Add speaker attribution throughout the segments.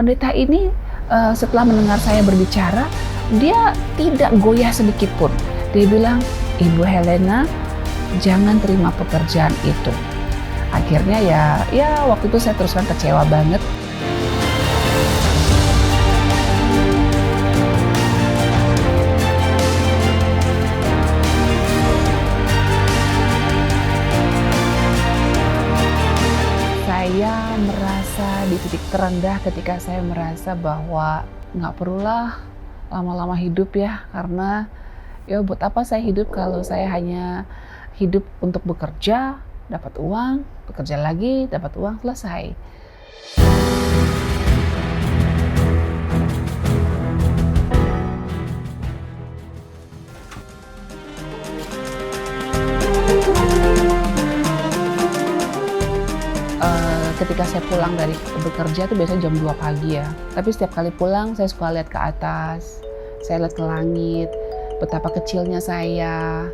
Speaker 1: pendeta ini setelah mendengar saya berbicara, dia tidak goyah sedikit pun. Dia bilang, "Ibu Helena, jangan terima pekerjaan itu." Akhirnya ya waktu itu saya terus terang kecewa banget. Saya merasa di titik terendah ketika saya merasa bahwa nggak perlulah lama-lama hidup ya, karena ya buat apa saya hidup kalau saya hanya hidup untuk bekerja, dapat uang, bekerja lagi, dapat uang, selesai. Ketika saya pulang dari bekerja itu biasanya jam 2 pagi ya. Tapi setiap kali pulang saya suka lihat ke atas, saya lihat ke langit, betapa kecilnya saya.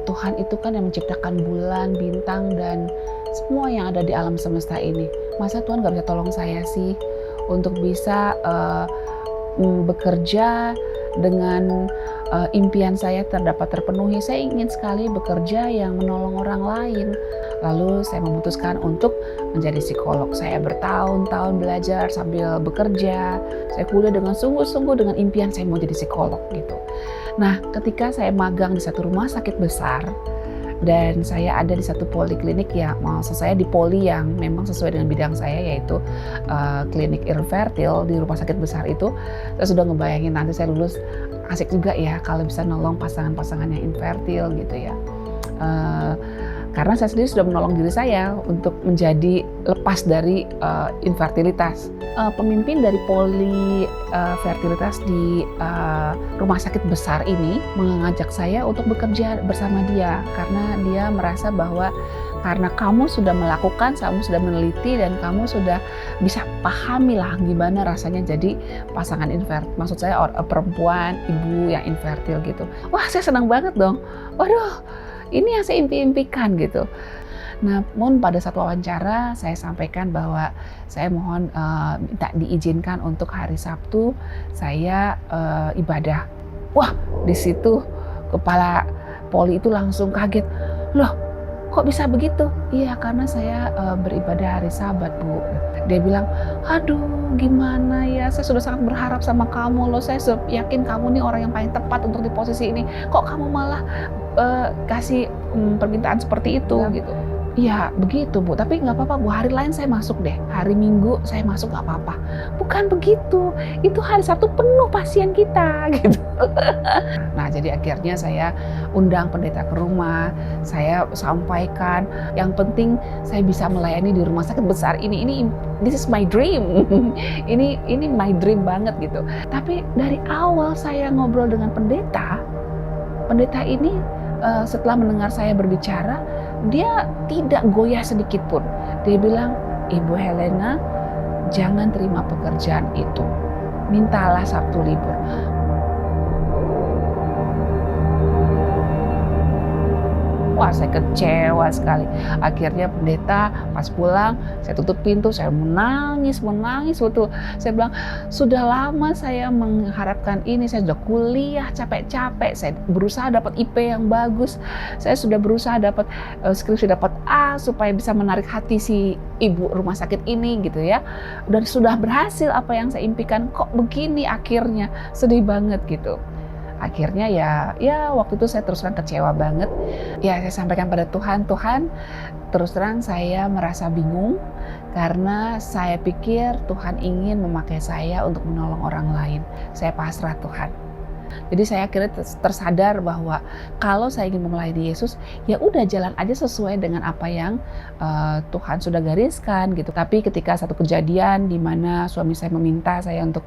Speaker 1: Tuhan itu kan yang menciptakan bulan, bintang, dan semua yang ada di alam semesta ini. Masa Tuhan gak bisa tolong saya sih untuk bisa bekerja dengan impian saya dapat terpenuhi. Saya ingin sekali bekerja yang menolong orang lain. Lalu saya memutuskan untuk menjadi psikolog. Saya bertahun-tahun belajar sambil bekerja. Saya kuliah dengan sungguh-sungguh dengan impian saya mau jadi psikolog gitu. Nah, ketika saya magang di satu rumah sakit besar dan saya ada di satu poliklinik ya, maksud saya di poli yang memang sesuai dengan bidang saya, yaitu klinik infertil di rumah sakit besar itu, saya sudah ngebayangin nanti saya lulus asik juga ya kalau bisa nolong pasangan-pasangan yang infertil gitu ya. Karena saya sendiri sudah menolong diri saya untuk menjadi lepas dari infertilitas. Pemimpin dari poli fertilitas di rumah sakit besar ini mengajak saya untuk bekerja bersama dia, karena dia merasa bahwa karena kamu sudah melakukan, kamu sudah meneliti, dan kamu sudah bisa pahami lah gimana rasanya jadi pasangan infertil. Maksud saya perempuan, ibu yang infertil gitu. Wah, saya senang banget dong. Waduh, ini yang saya impi-impikan gitu. Namun pada saat wawancara saya sampaikan bahwa saya mohon minta diizinkan untuk hari Sabtu saya ibadah. Wah, di situ kepala poli itu langsung kaget. Loh, kok bisa begitu? Iya, karena saya beribadah hari Sabat, Bu. Dia bilang, aduh gimana ya, saya sudah sangat berharap sama kamu loh. Saya yakin kamu nih orang yang paling tepat untuk di posisi ini. Kok kamu malah kasih permintaan seperti itu gitu. Iya begitu Bu, tapi nggak apa-apa Bu, hari lain saya masuk deh, hari Minggu saya masuk nggak apa-apa. Bukan begitu, itu hari Sabtu penuh pasien kita gitu. Nah, jadi akhirnya saya undang pendeta ke rumah, saya sampaikan yang penting saya bisa melayani di rumah sakit besar ini this is my dream. ini my dream banget gitu. Tapi dari awal saya ngobrol dengan pendeta ini setelah mendengar saya berbicara, dia tidak goyah sedikit pun. Dia bilang, "Ibu Helena, jangan terima pekerjaan itu. Mintalah Sabtu libur." Wah, saya kecewa sekali. Akhirnya pendeta pas pulang, saya tutup pintu, saya menangis betul. Saya bilang, sudah lama saya mengharapkan ini, saya sudah kuliah capek-capek, saya berusaha dapat IP yang bagus, saya sudah berusaha dapat skripsi dapat A supaya bisa menarik hati si ibu rumah sakit ini gitu ya. Dan sudah berhasil apa yang saya impikan, kok begini akhirnya, sedih banget gitu. Akhirnya ya waktu itu saya terus terang kecewa banget. Ya, saya sampaikan pada Tuhan, terus terang saya merasa bingung karena saya pikir Tuhan ingin memakai saya untuk menolong orang lain. Saya pasrah Tuhan. Jadi saya akhirnya tersadar bahwa kalau saya ingin melayani Yesus, ya udah jalan aja sesuai dengan apa yang Tuhan sudah gariskan gitu. Tapi ketika satu kejadian di mana suami saya meminta saya untuk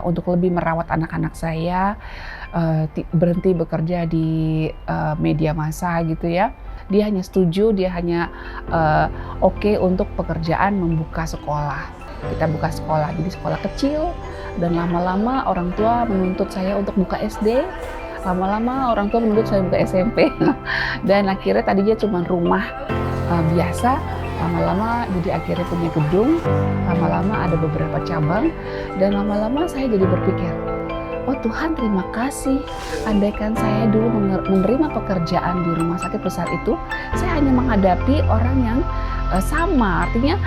Speaker 1: untuk lebih merawat anak-anak saya, berhenti bekerja di media massa gitu ya. Dia hanya setuju, dia hanya oke untuk pekerjaan membuka sekolah. Kita buka sekolah, jadi sekolah kecil, dan lama-lama orang tua menuntut saya untuk buka SD, lama-lama orang tua menuntut saya buka SMP, dan akhirnya tadinya cuma rumah biasa, Lama-lama jadi akhirnya punya gedung, lama-lama ada beberapa cabang, dan lama-lama saya jadi berpikir, oh Tuhan terima kasih, andaikan saya dulu menerima pekerjaan di rumah sakit besar itu, saya hanya menghadapi orang yang sama, artinya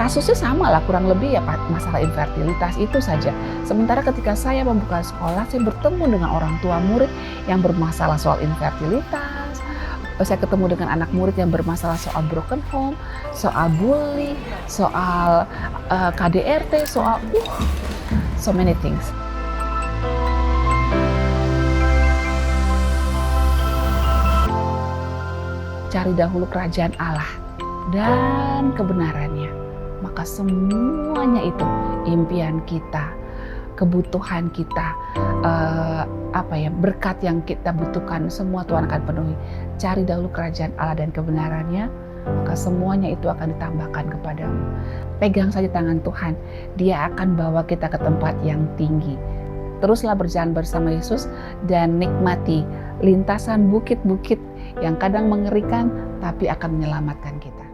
Speaker 1: kasusnya sama lah kurang lebih ya masalah infertilitas itu saja. Sementara ketika saya membuka sekolah, saya bertemu dengan orang tua murid yang bermasalah soal infertilitas, saya ketemu dengan anak murid yang bermasalah soal broken home, soal bully, soal KDRT, soal so many things. Cari dahulu kerajaan Allah dan kebenarannya, maka semuanya itu, impian kita, kebutuhan kita, berkat yang kita butuhkan, semua Tuhan akan penuhi. Cari dahulu kerajaan Allah dan kebenarannya, maka semuanya itu akan ditambahkan kepadamu. Pegang saja tangan Tuhan, Dia akan bawa kita ke tempat yang tinggi. Teruslah berjalan bersama Yesus dan nikmati lintasan bukit-bukit yang kadang mengerikan tapi akan menyelamatkan kita.